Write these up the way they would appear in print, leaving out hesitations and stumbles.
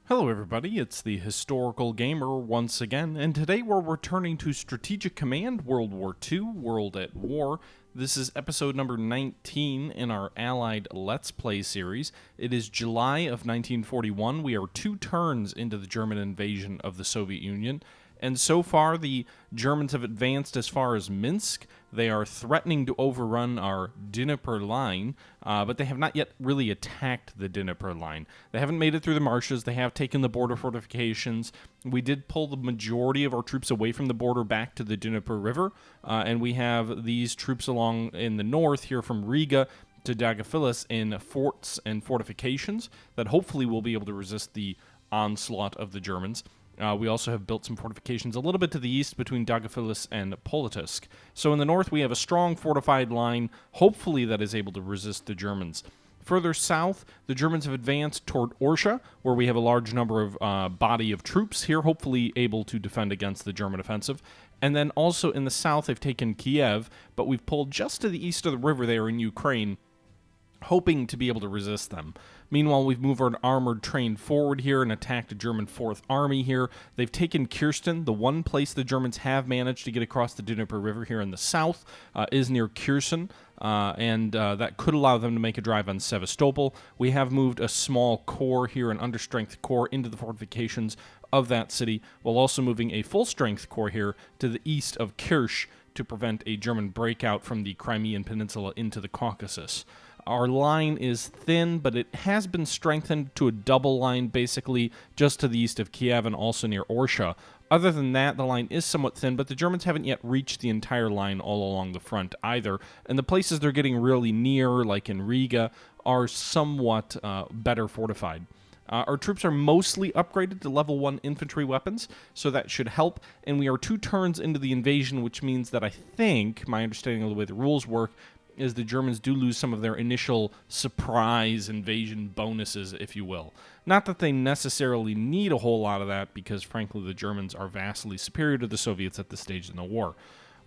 Hello everybody, it's the Historical Gamer once again, and today we're returning to Strategic Command World War II, World at War. This is episode number 19 in our Allied Let's Play series. It is July of 1941. We are 2 turns into the German invasion of the Soviet Union, and so far the Germans have advanced as far as Minsk. They are threatening to overrun our Dnieper line, but they have not yet really attacked the Dnieper line. They haven't made it through the marshes. They have taken the border fortifications. We did pull the majority of our troops away from the border back to the Dnieper River, and we have these troops along in the north here from Riga to Daugavpils in forts and fortifications that hopefully will be able to resist the onslaught of the Germans. We also have built some fortifications a little bit to the east between Daugavpils and Polotsk. So in the north, we have a strong fortified line, hopefully that is able to resist the Germans. Further south, the Germans have advanced toward Orsha, where we have a large number of body of troops here, hopefully able to defend against the German offensive. And then also in the south, they've taken Kiev, but we've pulled just to the east of the river there in Ukraine, hoping to be able to resist them. Meanwhile, we've moved our armored train forward here and attacked a German 4th Army here. They've taken Kirsten. The one place the Germans have managed to get across the Dnieper River here in the south is near Kherson, and that could allow them to make a drive on Sevastopol. We have moved a small corps here, an understrength corps, into the fortifications of that city, while also moving a full-strength corps here to the east of Kirch to prevent a German breakout from the Crimean Peninsula into the Caucasus. Our line is thin, but it has been strengthened to a double line, basically, just to the east of Kiev and also near Orsha. Other than that, the line is somewhat thin, but the Germans haven't yet reached the entire line all along the front either. And the places they're getting really near, like in Riga, are somewhat better fortified. Our troops are mostly upgraded to level 1 infantry weapons, so that should help. And we are 2 turns into the invasion, which means that I think, my understanding of the way the rules work, is the Germans do lose some of their initial surprise invasion bonuses, if you will. Not that they necessarily need a whole lot of that, because frankly the Germans are vastly superior to the Soviets at this stage in the war.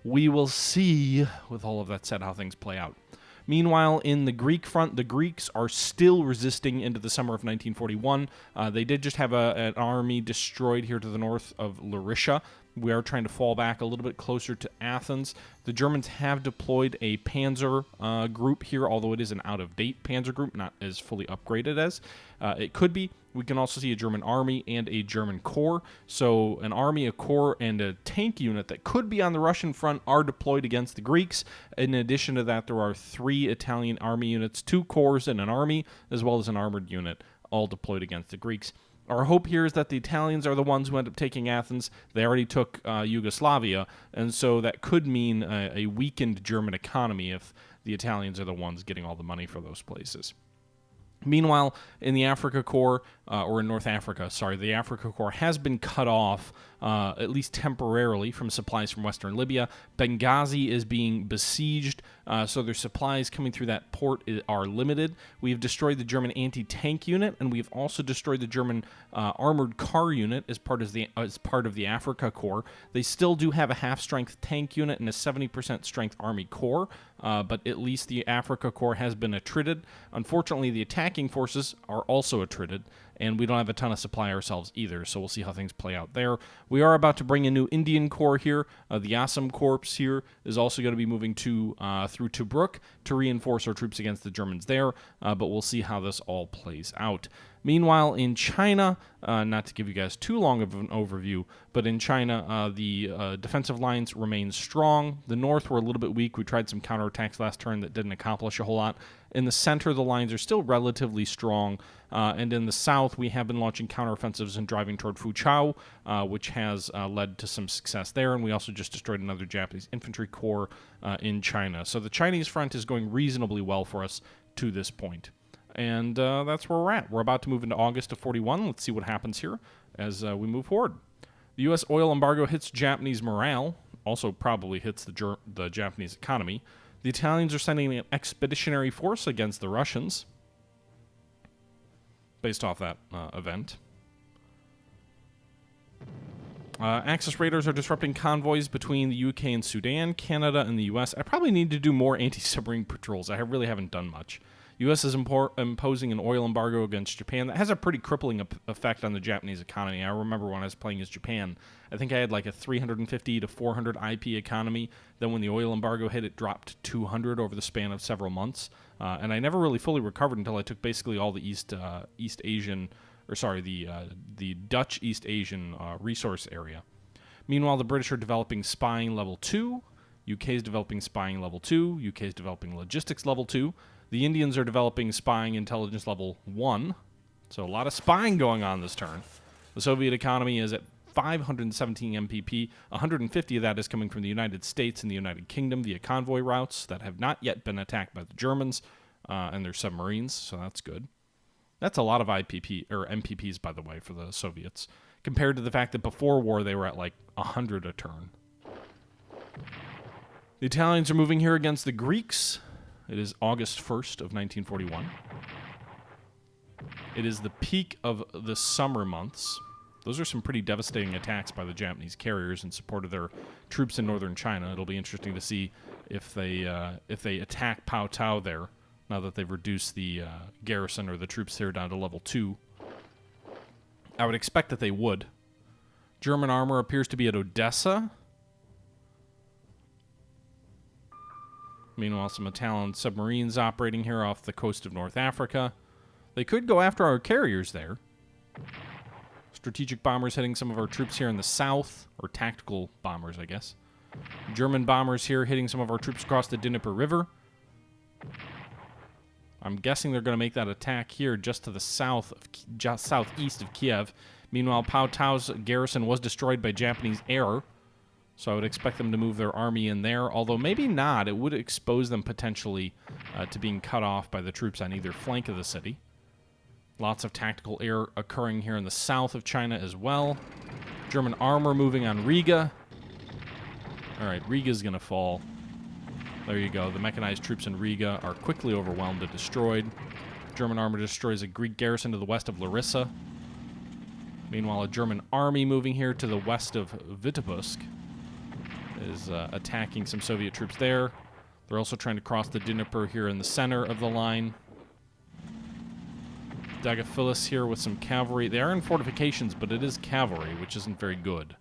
We will see, with all of that said, how things play out. Meanwhile, in the Greek front, the Greeks are still resisting into the summer of 1941. They did just have an army destroyed here to the north of Larisha. We are trying to fall back a little bit closer to Athens. The Germans have deployed a panzer group here, although it is an out-of-date panzer group, not as fully upgraded as it could be. We can also see a German army and a German corps. So an army, a corps, and a tank unit that could be on the Russian front are deployed against the Greeks. In addition to that, there are 3 Italian army units, 2 corps, and an army, as well as an armored unit, all deployed against the Greeks. Our hope here is that the Italians are the ones who end up taking Athens. They already took Yugoslavia, and so that could mean a weakened German economy if the Italians are the ones getting all the money for those places. Meanwhile, in the Afrika Korps, or in North Africa, sorry, the Afrika Korps has been cut off, at least temporarily, from supplies from western Libya. Benghazi is being besieged, so their supplies coming through that port are limited. We have destroyed the German anti-tank unit, and we have also destroyed the German armored car unit as part of the Afrika Korps. They still do have a half-strength tank unit and a 70% strength army corps, but at least the Afrika Korps has been attrited. Unfortunately, the attacking forces are also attrited, and we don't have a ton of supply ourselves either, so we'll see how things play out there. We are about to bring a new Indian Corps here. The Assam Corps here is also going to be moving through Tobruk to reinforce our troops against the Germans there, but we'll see how this all plays out. Meanwhile, in China, not to give you guys too long of an overview, but in China, the defensive lines remain strong. The north were a little bit weak. We tried some counterattacks last turn that didn't accomplish a whole lot. In the center, the lines are still relatively strong, and in the south, we have been launching counteroffensives and driving toward Fuchao, which has led to some success there, and we also just destroyed another Japanese infantry corps in China. So the Chinese front is going reasonably well for us to this point. And that's where we're at. We're about to move into August of 41. Let's see what happens here as we move forward. The U.S. oil embargo hits Japanese morale, also probably hits the Japanese economy. The Italians are sending an expeditionary force against the Russians, based off that event. Axis raiders are disrupting convoys between the UK and Sudan, Canada, and the US. I probably need to do more anti-submarine patrols. I really haven't done much. U.S. is imposing an oil embargo against Japan. That has a pretty crippling effect on the Japanese economy. I remember when I was playing as Japan, I think I had like a 350 to 400 IP economy. Then when the oil embargo hit, it dropped to 200 over the span of several months. And I never really fully recovered until I took basically all the the Dutch East Asian resource area. Meanwhile, the British are developing spying level 2. UK is developing spying level 2. UK is developing logistics level 2. The Indians are developing spying intelligence level 1. So a lot of spying going on this turn. The Soviet economy is at 517 MPP. 150 of that is coming from the United States and the United Kingdom via convoy routes that have not yet been attacked by the Germans and their submarines, so that's good. That's a lot of MPPs, by the way, for the Soviets, compared to the fact that before war they were at like 100 a turn. The Italians are moving here against the Greeks. It is August 1st of 1941. It is the peak of the summer months. Those are some pretty devastating attacks by the Japanese carriers in support of their troops in northern China. It'll be interesting to see if they attack Pao Tao there, now that they've reduced the garrison or the troops there down to level 2. I would expect that they would. German armor appears to be at Odessa. Meanwhile, some Italian submarines operating here off the coast of North Africa. They could go after our carriers there. Strategic bombers hitting some of our troops here in the south, or tactical bombers, I guess. German bombers here hitting some of our troops across the Dnieper River. I'm guessing they're going to make that attack here just to the south, just southeast of Kiev. Meanwhile, Pao Tao's garrison was destroyed by Japanese air, so I would expect them to move their army in there, although maybe not. It would expose them potentially to being cut off by the troops on either flank of the city. Lots of tactical air occurring here in the south of China as well. German armor moving on Riga. All right, Riga's going to fall. There you go. The mechanized troops in Riga are quickly overwhelmed and destroyed. German armor destroys a Greek garrison to the west of Larissa. Meanwhile, a German army moving here to the west of Vitebsk is attacking some Soviet troops there. They're also trying to cross the Dnieper here in the center of the line. Dagophilis here with some cavalry. They are in fortifications, but it is cavalry, which isn't very good.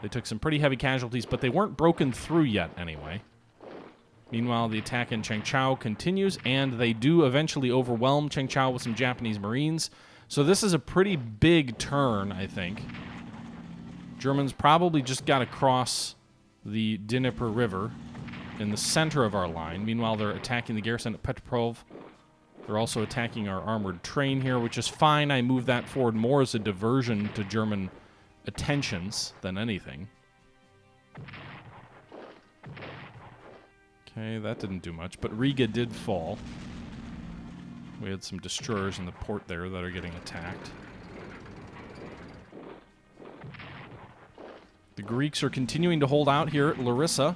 They took some pretty heavy casualties, but they weren't broken through yet anyway. Meanwhile, the attack in Changchao continues, and they do eventually overwhelm Changchao with some Japanese Marines. So this is a pretty big turn, I think. Germans probably just got across the Dnieper River in the center of our line. Meanwhile, they're attacking the garrison at Petroprov. They're also attacking our armored train here, which is fine. I move that forward more as a diversion to German attentions than anything. Okay, that didn't do much, but Riga did fall. We had some destroyers in the port there that are getting attacked. The Greeks are continuing to hold out here at Larissa.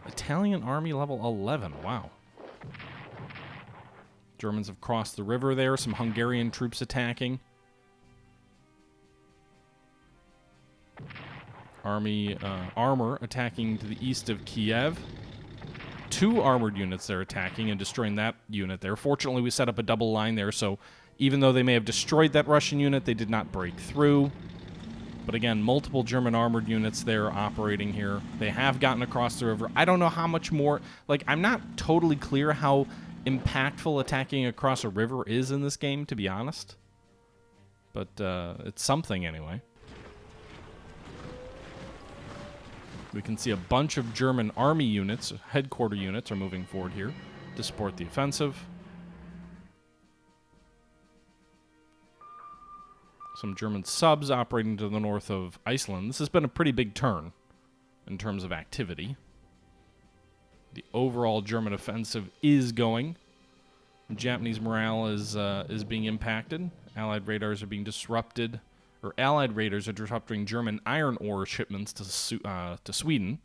Italian army level 11, wow. Germans have crossed the river there, some Hungarian troops attacking. Armor attacking to the east of Kiev. 2 armored units they're attacking and destroying that unit there. Fortunately, we set up a double line there, so even though they may have destroyed that Russian unit, they did not break through. But again, multiple German armored units there operating here. They have gotten across the river. I don't know how much more... Like, I'm not totally clear how impactful attacking across a river is in this game, to be honest. But it's something anyway. We can see a bunch of German army units, headquarter units, are moving forward here to support the offensive. Some German subs operating to the north of Iceland. This has been a pretty big turn in terms of activity. The overall German offensive is going. Japanese morale is being impacted. Allied radars are being disrupted. Or Allied raiders are disrupting German iron ore shipments to Sweden.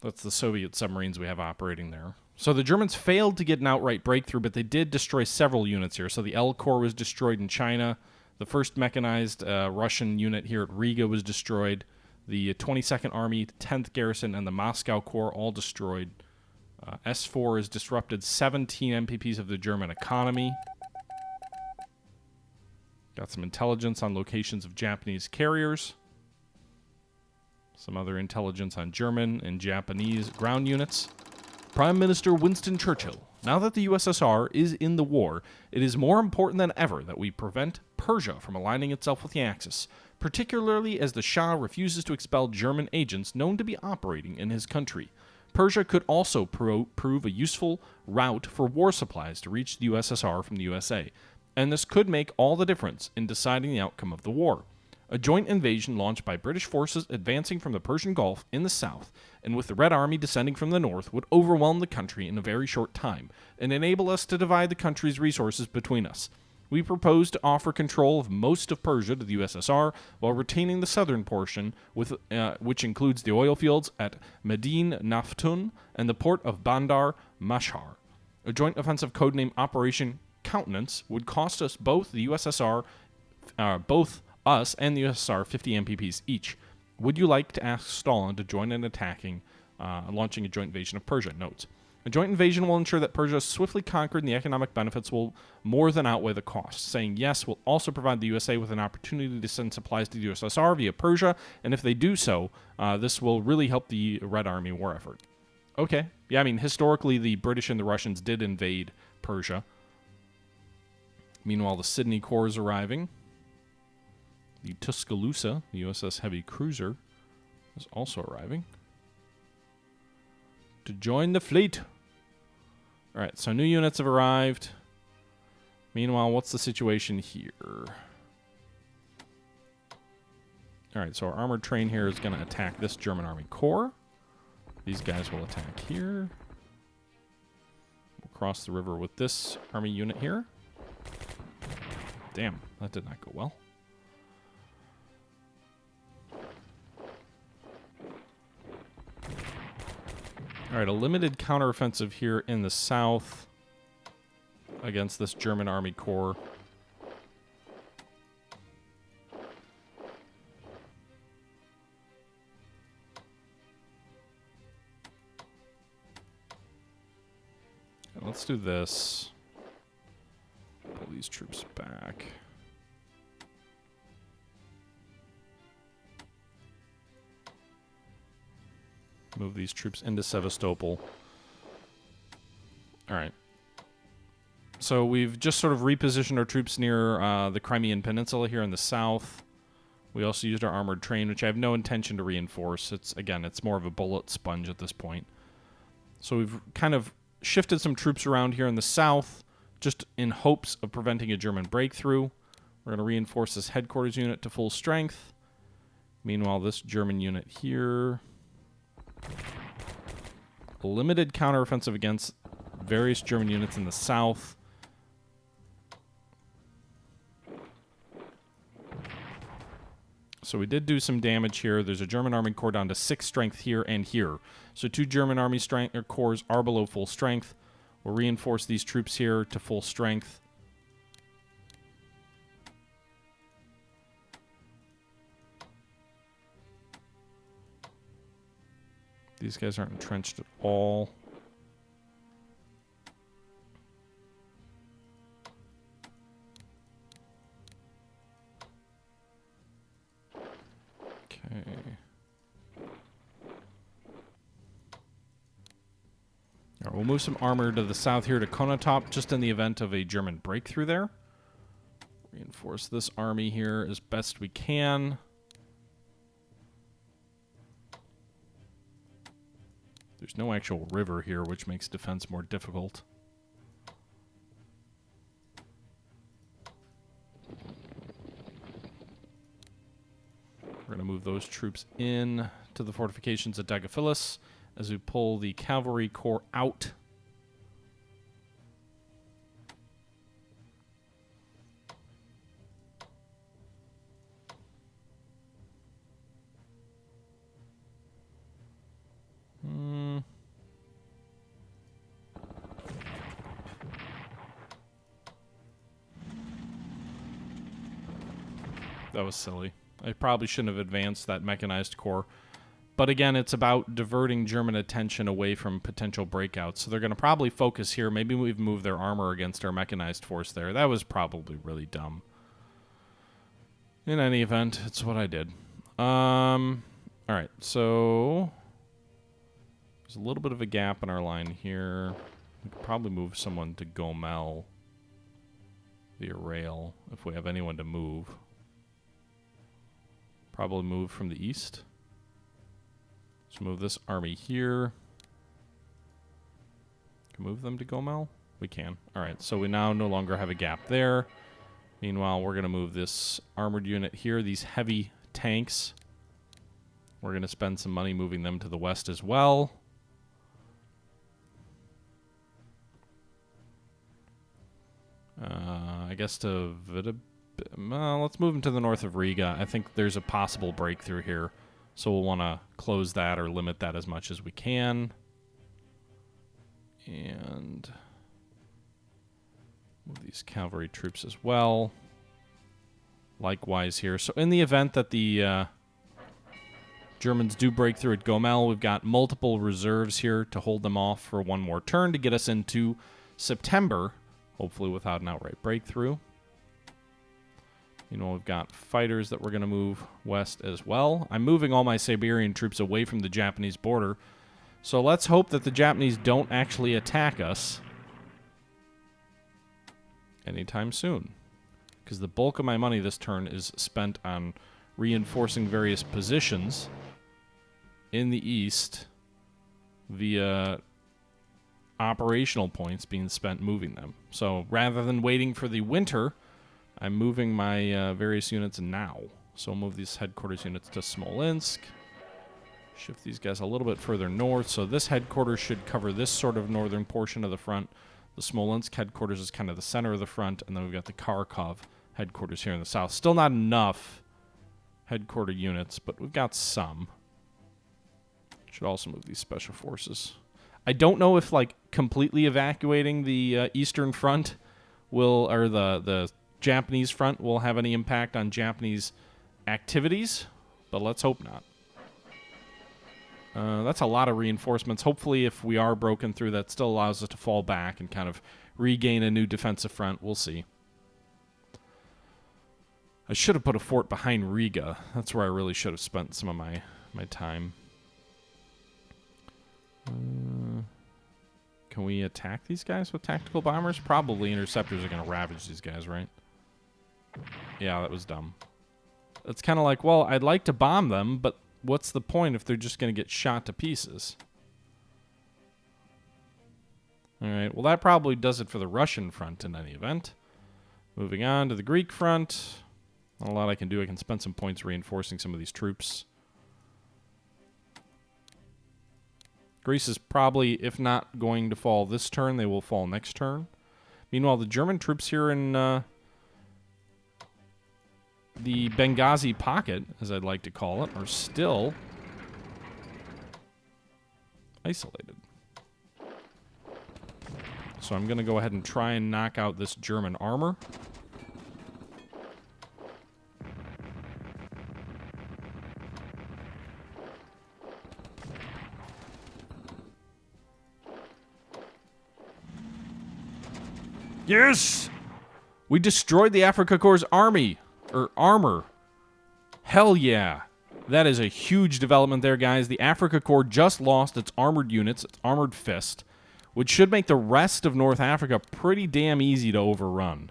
That's the Soviet submarines we have operating there. So the Germans failed to get an outright breakthrough, but they did destroy several units here. So the L Corps was destroyed in China. The 1st Mechanized Russian unit here at Riga was destroyed. The 22nd Army, 10th Garrison, and the Moscow Corps all destroyed S4 has disrupted 17 MPPs of the German economy. Got some intelligence on locations of Japanese carriers. Some other intelligence on German and Japanese ground units. Prime Minister Winston Churchill. Now that the USSR is in the war, it is more important than ever that we prevent Persia from aligning itself with the Axis, particularly as the Shah refuses to expel German agents known to be operating in his country. Persia could also prove a useful route for war supplies to reach the USSR from the USA, and this could make all the difference in deciding the outcome of the war. A joint invasion launched by British forces advancing from the Persian Gulf in the south, and with the Red Army descending from the north, would overwhelm the country in a very short time, and enable us to divide the country's resources between us. We propose to offer control of most of Persia to the USSR, while retaining the southern portion, which includes the oil fields at Medin Naftun and the port of Bandar Mashhar. A joint offensive codenamed Operation Countenance would cost us both and the USSR 50 MPPs each. Would you like to ask Stalin to join in launching a joint invasion of Persia? Notes. A joint invasion will ensure that Persia is swiftly conquered and the economic benefits will more than outweigh the costs. Saying yes will also provide the USA with an opportunity to send supplies to the USSR via Persia, and if they do so, this will really help the Red Army war effort. Okay. Yeah, I mean, historically, the British and the Russians did invade Persia. Meanwhile, the Sydney Corps is arriving. The Tuscaloosa, the USS Heavy Cruiser, is also arriving to join the fleet. All right, so new units have arrived. Meanwhile, what's the situation here? All right, so our armored train here is going to attack this German Army Corps. These guys will attack here. We'll cross the river with this army unit here. Damn, that did not go well. All right, a limited counteroffensive here in the south against this German Army Corps. And let's do this. Pull these troops back. Move these troops into Sevastopol. All right. So we've just sort of repositioned our troops near the Crimean Peninsula here in the south. We also used our armored train, which I have no intention to reinforce. It's more of a bullet sponge at this point. So we've kind of shifted some troops around here in the south, just in hopes of preventing a German breakthrough. We're going to reinforce this headquarters unit to full strength. Meanwhile, this German unit here... a limited counteroffensive against various German units in the south. So we did do some damage here. There's a German Army Corps down to 6 strength here and here. So 2 German Army Corps are below full strength. We'll reinforce these troops here to full strength. These guys aren't entrenched at all. Okay. All right, we'll move some armor to the south here to Konotop, just in the event of a German breakthrough there. Reinforce this army here as best we can. There's no actual river here, which makes defense more difficult. We're going to move those troops in to the fortifications at Dagophilus as we pull the cavalry corps out. That was silly. I probably shouldn't have advanced that mechanized corps But again, it's about diverting German attention away from potential breakouts. So they're going to probably focus here. Maybe we've moved their armor against our mechanized force there. That was probably really dumb. In any event, it's what I did. All right, so there's a little bit of a gap in our line here. We could probably move someone to Rommel via rail if we have anyone to move. Probably move from the east. Let's move this army here. Can move them to Rommel? We can. All right, so we now no longer have a gap there. Meanwhile, we're going to move this armored unit here, these heavy tanks. We're going to spend some money moving them to the west as well. I guess to let's move them to the north of Riga. I think there's a possible breakthrough here, so we'll want to close that or limit that as much as we can. And move these cavalry troops as well. Likewise here. So in the event that the Germans do break through at Rommel, we've got multiple reserves here to hold them off for one more turn to get us into September, hopefully without an outright breakthrough. You know, we've got fighters that we're going to move west as well. I'm moving all my Siberian troops away from the Japanese border, so let's hope that the Japanese don't actually attack us anytime soon, because the bulk of my money this turn is spent on reinforcing various positions in the east via operational points being spent moving them. So rather than waiting for the winter, I'm moving my various units now. So I'll move these headquarters units to Smolensk. Shift these guys a little bit further north. So this headquarters should cover this sort of northern portion of the front. The Smolensk headquarters is kind of the center of the front. And then we've got the Kharkov headquarters here in the south. Still not enough headquarter units, but we've got some. Should also move these special forces. I don't know if, like, completely evacuating the eastern front will, or the Japanese front will have any impact on Japanese activities, but let's hope not. That's a lot of reinforcements. Hopefully, if we are broken through, that still allows us to fall back and kind of regain a new defensive front. We'll see. I should have put a fort behind Riga. That's where I really should have spent some of my time. Can we attack these guys with tactical bombers? Probably interceptors are going to ravage these guys, right? Yeah, that was dumb. It's kind of like, well, I'd like to bomb them, but what's the point if they're just going to get shot to pieces? All right, well, that probably does it for the Russian front in any event. Moving on to the Greek front. Not a lot I can do. I can spend some points reinforcing some of these troops. Greece is probably, if not going to fall this turn, they will fall next turn. Meanwhile, the German troops here in the Benghazi pocket, as I'd like to call it, are still isolated. So I'm going to go ahead and try and knock out this German armor. Yes! We destroyed the Afrika Korps army, or armor. Hell yeah. That is a huge development there, guys. The Afrika Korps just lost its armored units, its armored fist, which should make the rest of North Africa pretty damn easy to overrun.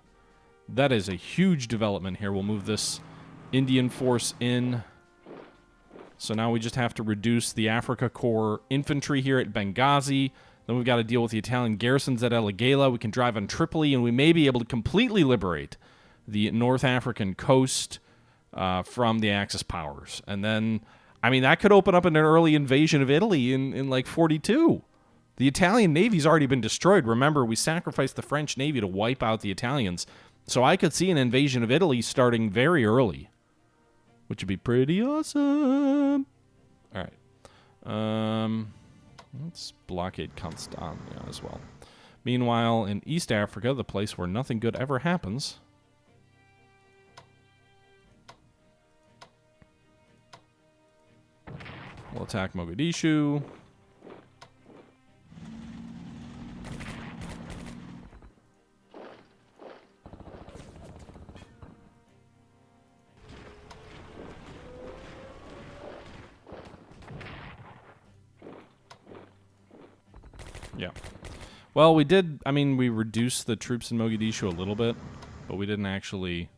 That is a huge development here. We'll move this Indian force in. So now we just have to reduce the Afrika Korps infantry here at Benghazi. Then we've got to deal with the Italian garrisons at El Agheila. We can drive on Tripoli, and we may be able to completely liberate the North African coast from the Axis powers. And then, I mean, that could open up an early invasion of Italy in like 42. The Italian Navy's already been destroyed. Remember, we sacrificed the French Navy to wipe out the Italians. So I could see an invasion of Italy starting very early, which would be pretty awesome. All right. Let's blockade Constantine as well. Meanwhile, in East Africa, the place where nothing good ever happens, We'll attack Mogadishu. Yeah. Well, we did, I mean, we reduced the troops in Mogadishu a little bit, but we didn't actually...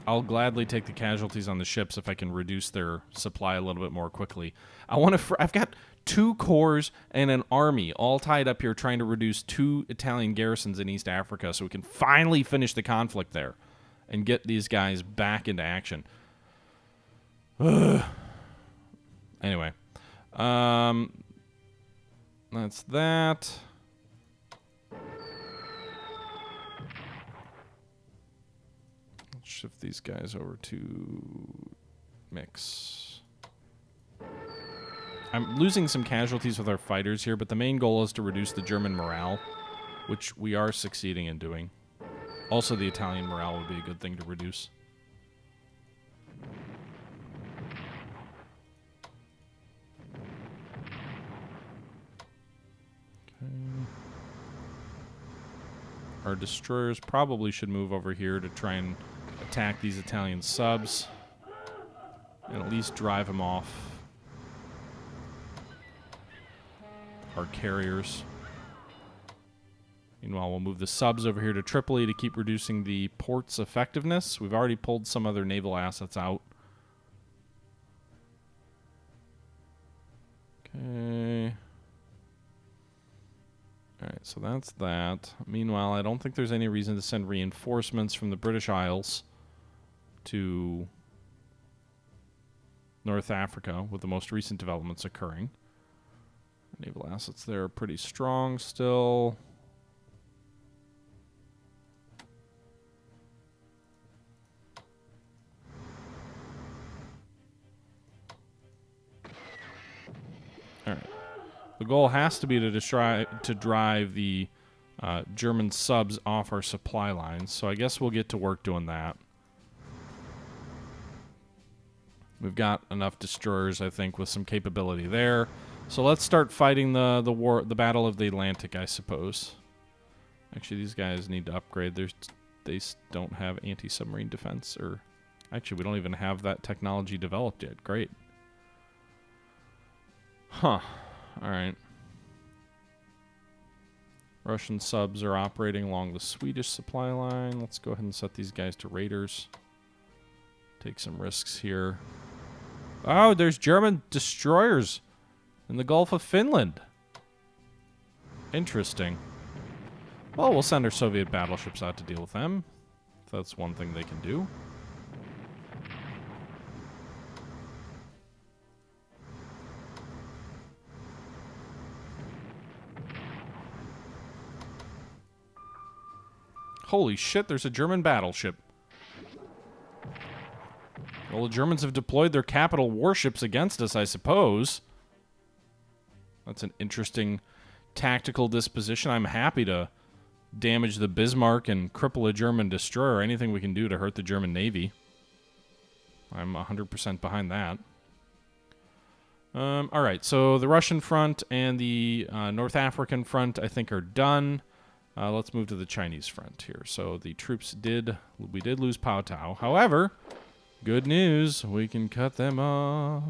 I'll gladly take the casualties on the ships if I can reduce their supply a little bit more quickly. I've got 2 corps and an army all tied up here trying to reduce 2 Italian garrisons in East Africa so we can finally finish the conflict there and get these guys back into action. Ugh. Anyway, that's that. Let's shift these guys over to mix. I'm losing some casualties with our fighters here, but the main goal is to reduce the German morale, which we are succeeding in doing. Also, the Italian morale would be a good thing to reduce. Our destroyers probably should move over here to try and attack these Italian subs and at least drive them off. Our carriers. Meanwhile, we'll move the subs over here to Tripoli to keep reducing the port's effectiveness. We've already pulled some other naval assets out. Okay. Alright, so that's that. Meanwhile, I don't think there's any reason to send reinforcements from the British Isles to North Africa, with the most recent developments occurring. Naval assets there are pretty strong still. Alright. The goal has to be to drive the German subs off our supply lines, so I guess we'll get to work doing that. We've got enough destroyers, I think, with some capability there. So let's start fighting the Battle of the Atlantic, I suppose. Actually, these guys need to upgrade. They don't have anti-submarine defense, or actually, we don't even have that technology developed yet. Great. Huh. Alright. Russian subs are operating along the Swedish supply line. Let's go ahead and set these guys to raiders. Take some risks here. Oh, there's German destroyers in the Gulf of Finland. Interesting. Well, we'll send our Soviet battleships out to deal with them. If that's one thing they can do. Holy shit, there's a German battleship. Well, the Germans have deployed their capital warships against us, I suppose. That's an interesting tactical disposition. I'm happy to damage the Bismarck and cripple a German destroyer. Anything we can do to hurt the German Navy. I'm 100% behind that. Alright, so the Russian front and the North African front, I think, are done. Let's move to the Chinese front here. So the troops we did lose Pao Tao. However, good news, we can cut them off.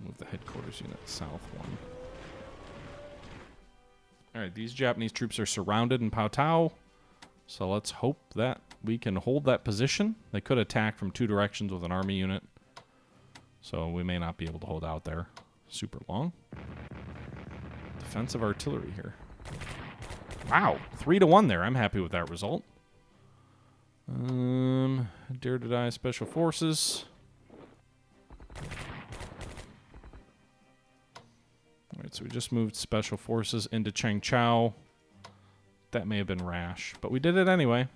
Move the headquarters unit south one. Alright, these Japanese troops are surrounded in Pao Tao. So let's hope that we can hold that position. They could attack from 2 directions with an army unit. So we may not be able to hold out there super long. Defensive artillery here. Wow, 3-1 there. I'm happy with that result. Dare to Die Special Forces. Alright, so we just moved Special Forces into Changchao. That may have been rash, but we did it anyway.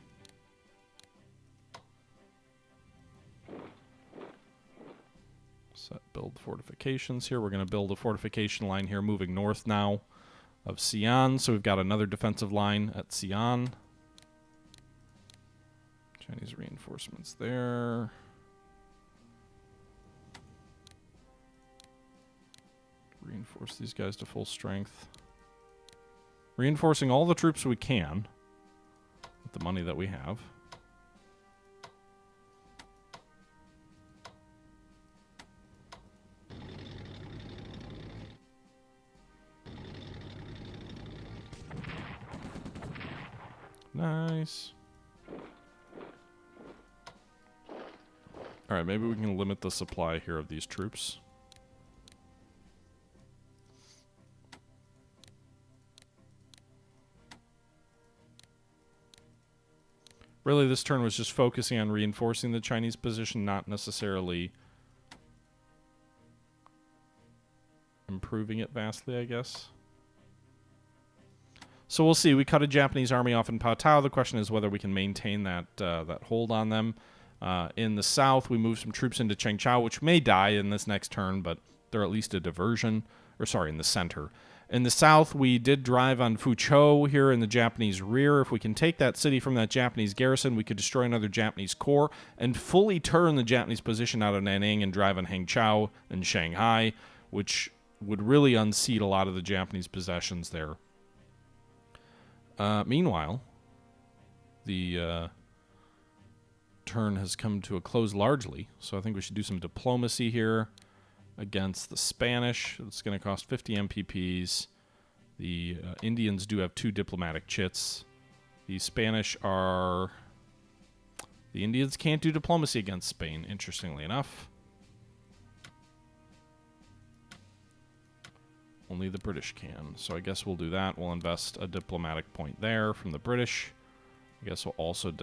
Set build fortifications here. We're going to build a fortification line here moving north now of Xi'an, so we've got another defensive line at Xi'an. Chinese reinforcements there. Reinforce these guys to full strength. Reinforcing all the troops we can with the money that we have. Nice. Alright, maybe we can limit the supply here of these troops. Really, this turn was just focusing on reinforcing the Chinese position, not necessarily improving it vastly, I guess. So we'll see. We cut a Japanese army off in Paotao. The question is whether we can maintain that that hold on them. In the south, we move some troops into Chengchao, which may die in this next turn, but they're at least a diversion. Or sorry, in the center. In the south, we did drive on Fuzhou here in the Japanese rear. If we can take that city from that Japanese garrison, we could destroy another Japanese corps and fully turn the Japanese position out of Nanning and drive on Hangzhou and Shanghai, which would really unseat a lot of the Japanese possessions there. Meanwhile, the turn has come to a close largely, so I think we should do some diplomacy here against the Spanish. It's going to cost 50 MPPs. The Indians do have 2 diplomatic chits. The Spanish are... The Indians can't do diplomacy against Spain, interestingly enough. Only the British can. So I guess we'll do that. We'll invest a diplomatic point there from the British. I guess we'll also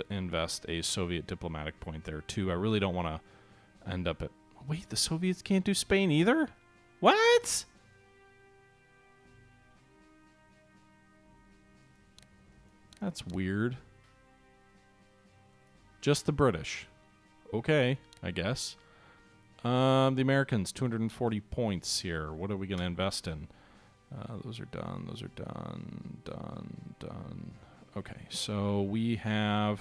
invest a Soviet diplomatic point there, too. I really don't want to end up at... Wait, the Soviets can't do Spain either? What? That's weird. Just the British. Okay, I guess. The Americans, 240 points here. What are we going to invest in? Those are done. Those are done. Done. Okay, so we have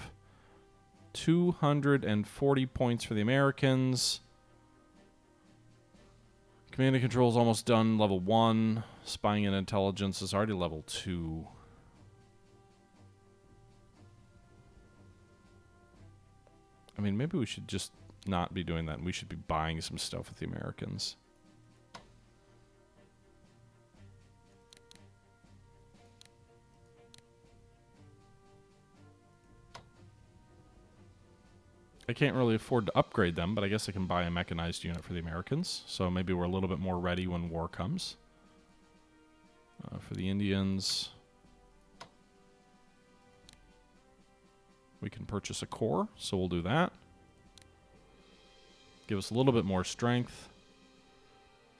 240 points for the Americans. Command and control is almost done. Level 1. Spying and intelligence is already level 2. I mean, maybe we should just not be doing that, and we should be buying some stuff with the Americans. I can't really afford to upgrade them, but I guess I can buy a mechanized unit for the Americans. So maybe we're a little bit more ready when war comes. For the Indians, we can purchase a corps, so we'll do that. Give us a little bit more strength.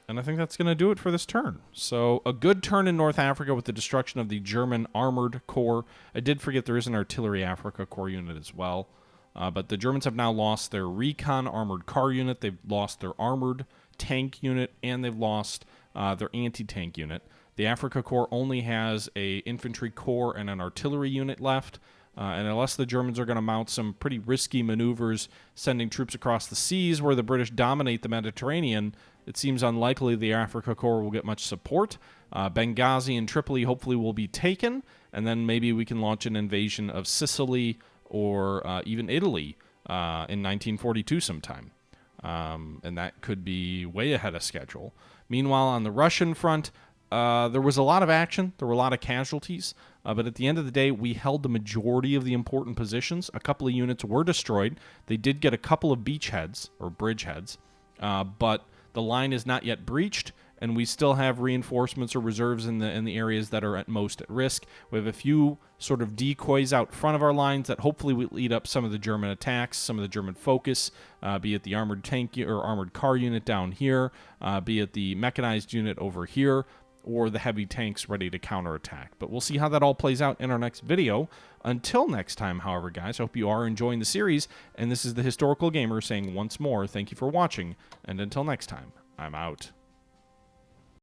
And I think that's going to do it for this turn. So a good turn in North Africa with the destruction of the German Armored Corps. I did forget there is an Artillery Afrika Korps unit as well. But the Germans have now lost their Recon Armored Car unit. They've lost their Armored Tank unit. And they've lost their Anti-Tank unit. The Afrika Korps only has a Infantry Corps and an Artillery unit left. And unless the Germans are going to mount some pretty risky maneuvers, sending troops across the seas where the British dominate the Mediterranean, it seems unlikely the Afrika Korps will get much support. Benghazi and Tripoli hopefully will be taken, and then maybe we can launch an invasion of Sicily or even Italy in 1942 sometime. And that could be way ahead of schedule. Meanwhile, on the Russian front, there was a lot of action. There were a lot of casualties. But at the end of the day, we held the majority of the important positions. A couple of units were destroyed. They did get a couple of beachheads, or bridgeheads. But the line is not yet breached, and we still have reinforcements or reserves in the areas that are at most at risk. We have a few sort of decoys out front of our lines that hopefully will lead up some of the German attacks, some of the German focus, be it the armored tank or armored car unit down here, be it the mechanized unit over here, or the heavy tanks ready to counterattack. But we'll see how that all plays out in our next video. Until next time, however, guys, I hope you are enjoying the series, and this is the Historical Gamer saying once more, thank you for watching, and until next time, I'm out.